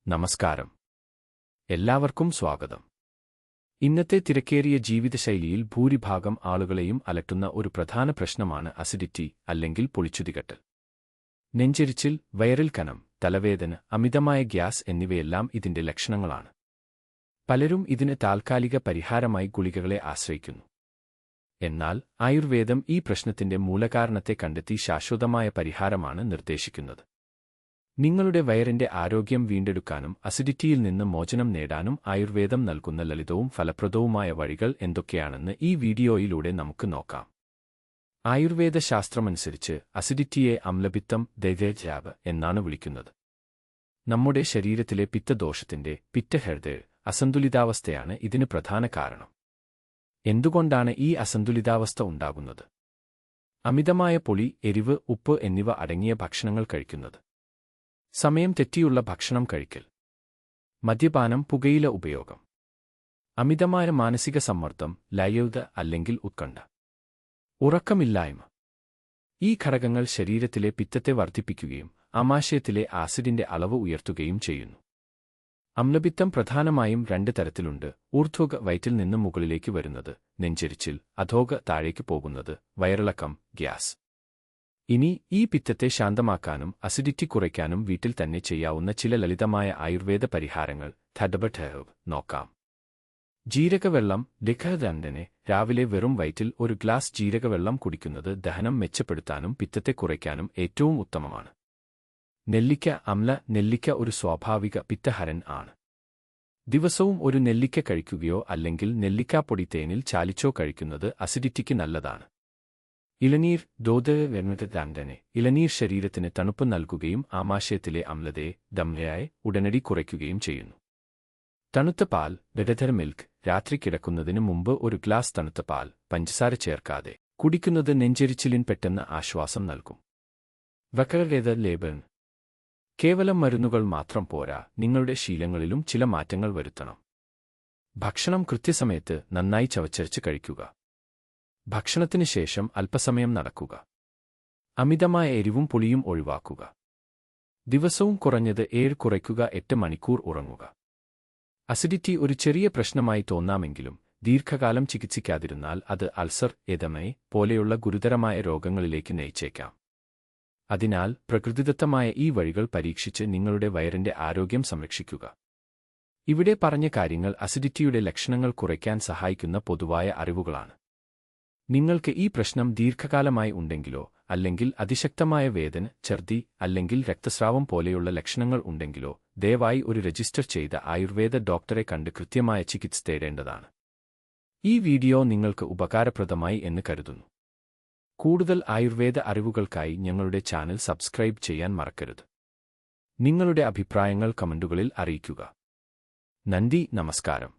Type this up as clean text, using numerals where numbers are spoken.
നമസ്കാരം. എല്ലാവർക്കും സ്വാഗതം. ഇന്നത്തെ തിരക്കേറിയ ജീവിതശൈലിയിൽ ഭൂരിഭാഗം ആളുകളെയും അലട്ടുന്ന ഒരു പ്രധാന പ്രശ്നമാണ് അസിഡിറ്റി അല്ലെങ്കിൽ പൊളിച്ചുതികട്ടൽ. നെഞ്ചെരിച്ചിൽ, വയറിൽ കനം, തലവേദന, അമിതമായ ഗ്യാസ് എന്നിവയെല്ലാം ഇതിന്റെ ലക്ഷണങ്ങളാണ്. പലരും ഇതിന് താൽക്കാലിക പരിഹാരമായി ഗുളികകളെ ആശ്രയിക്കുന്നു. എന്നാൽ ആയുർവേദം ഈ പ്രശ്നത്തിന്റെ മൂലകാരണത്തെ കണ്ടെത്തി ശാശ്വതമായ പരിഹാരമാണ് നിർദ്ദേശിക്കുന്നത്. നിങ്ങളുടെ വയറിന്റെ ആരോഗ്യം വീണ്ടെടുക്കാനും അസിഡിറ്റിയിൽ നിന്ന് മോചനം നേടാനും ആയുർവേദം നൽകുന്ന ലളിതവും ഫലപ്രദവുമായ വഴികൾ എന്തൊക്കെയാണെന്ന് ഈ വീഡിയോയിലൂടെ നമുക്ക് നോക്കാം. ആയുർവേദ ശാസ്ത്രമനുസരിച്ച് അസിഡിറ്റിയെ അമ്ലപിത്തം ദൈവേജാബ് എന്നാണ് വിളിക്കുന്നത്. നമ്മുടെ ശരീരത്തിലെ പിത്തദോഷത്തിന്റെ പിത്തഹൃദയ അസന്തുലിതാവസ്ഥയാണ് ഇതിന് പ്രധാന കാരണം. എന്തുകൊണ്ടാണ് ഈ അസന്തുലിതാവസ്ഥ ഉണ്ടാകുന്നത്? അമിതമായ പുളി, എരിവ്, ഉപ്പ് എന്നിവ അടങ്ങിയ ഭക്ഷണങ്ങൾ കഴിക്കുന്നത്, സമയം തെറ്റിയുള്ള ഭക്ഷണം കഴിക്കൽ, മദ്യപാനം, പുകയില ഉപയോഗം, അമിതമായ മാനസിക സമ്മർദ്ദം, ലയൗത അല്ലെങ്കിൽ ഉത്കണ്ഠ, ഉറക്കമില്ലായ്മ. ഈ ഘടകങ്ങൾ ശരീരത്തിലെ പിത്തത്തെ വർദ്ധിപ്പിക്കുകയും ആമാശയത്തിലെ ആസിഡിന്റെ അളവ് ഉയർത്തുകയും ചെയ്യുന്നു. അമ്ലപിത്തം പ്രധാനമായും രണ്ട് തരത്തിലുണ്ട്. ഊർധ്വക, വയറ്റിൽ നിന്ന് മുകളിലേക്ക് വരുന്നത്; നെഞ്ചെരിച്ചിൽ, അധോക, താഴേക്ക് പോകുന്നത്; വയറിളക്കം, ഗ്യാസ്. ഇനി ഈ പിത്തത്തെ ശാന്തമാക്കാനും അസിഡിറ്റി കുറയ്ക്കാനും വീട്ടിൽ തന്നെ ചെയ്യാവുന്ന ചില ലളിതമായ ആയുർവേദ പരിഹാരങ്ങൾ നോക്കാം. ജീരകവെള്ളം. ലിഖദണ്ഡനെ രാവിലെ വെറും വയറ്റിൽ ഒരു ഗ്ലാസ് ജീരകവെള്ളം കുടിക്കുന്നത് ദഹനം മെച്ചപ്പെടുത്താനും പിത്തത്തെ കുറയ്ക്കാനും ഏറ്റവും ഉത്തമമാണ്. നെല്ലിക്ക. അമ്ല നെല്ലിക്ക ഒരു സ്വാഭാവിക പിത്തഹരൻ ആണ്. ദിവസവും ഒരു നെല്ലിക്ക കഴിക്കുകയോ അല്ലെങ്കിൽ നെല്ലിക്കാപ്പൊടി തേനിൽ ചാലിച്ചോ കഴിക്കുന്നത് അസിഡിറ്റിക്ക് നല്ലതാണ്. ഇളനീർ. ദോദണ്ഡനെ ഇളനീർ ശരീരത്തിന് തണുപ്പ് നൽകുകയും ആമാശയത്തിലെ അമ്ലതയെ ദമ്നയായി ഉടനടി കുറയ്ക്കുകയും ചെയ്യുന്നു. തണുത്ത പാൽ. Bedder milk. രാത്രി കിടക്കുന്നതിന് മുമ്പ് ഒരു ഗ്ലാസ് തണുത്ത പാൽ പഞ്ചസാര ചേർക്കാതെ കുടിക്കുന്നത് നെഞ്ചെരിച്ചിലിന് പെട്ടെന്ന് ആശ്വാസം നൽകും. വക്കലേത ലേബൻ. കേവലം മരുന്നുകൾ മാത്രം പോരാ, നിങ്ങളുടെ ശീലങ്ങളിലും ചില മാറ്റങ്ങൾ വരുത്തണം. ഭക്ഷണം കൃത്യസമയത്ത് നന്നായി ചവച്ചരച്ച് കഴിക്കുക. ഭക്ഷണത്തിന് ശേഷം അല്പസമയം നടക്കുക. അമിതമായ എരിവും പുളിയും ഒഴിവാക്കുക. ദിവസവും കുറഞ്ഞത് 7 കുറയ്ക്കുക. 8 മണിക്കൂർ ഉറങ്ങുക. അസിഡിറ്റി ഒരു ചെറിയ പ്രശ്നമായി തോന്നാമെങ്കിലും ദീർഘകാലം ചികിത്സിക്കാതിരുന്നാൽ അത് അൾസർ, എദമ പോലെയുള്ള ഗുരുതരമായ രോഗങ്ങളിലേക്ക് നയിച്ചേക്കാം. അതിനാൽ പ്രകൃതിദത്തമായ ഈ വഴികൾ പരീക്ഷിച്ച് നിങ്ങളുടെ വയറിന്റെ ആരോഗ്യം സംരക്ഷിക്കുക. ഇവിടെ പറഞ്ഞ കാര്യങ്ങൾ അസിഡിറ്റിയുടെ ലക്ഷണങ്ങൾ കുറയ്ക്കാൻ സഹായിക്കുന്ന പൊതുവായ അറിവുകളാണ്. നിങ്ങൾക്ക് ഈ പ്രശ്നം ദീർഘകാലമായി ഉണ്ടെങ്കിലോ അല്ലെങ്കിൽ അതിശക്തമായ വേദന, ഛർദി അല്ലെങ്കിൽ രക്തസ്രാവം പോലെയുള്ള ലക്ഷണങ്ങൾ ഉണ്ടെങ്കിലോ ദയവായി ഒരു രജിസ്റ്റർ ചെയ്ത ആയുർവേദ ഡോക്ടറെ കണ്ട് കൃത്യമായ ചികിത്സ തേടേണ്ടതാണ്. ഈ വീഡിയോ നിങ്ങൾക്ക് ഉപകാരപ്രദമായി എന്ന് കരുതുന്നു. കൂടുതൽ ആയുർവേദ അറിവുകൾക്കായി ഞങ്ങളുടെ ചാനൽ സബ്സ്ക്രൈബ് ചെയ്യാൻ മറക്കരുത്. നിങ്ങളുടെ അഭിപ്രായങ്ങൾ കമന്റുകളിൽ അറിയിക്കുക. നന്ദി, നമസ്കാരം.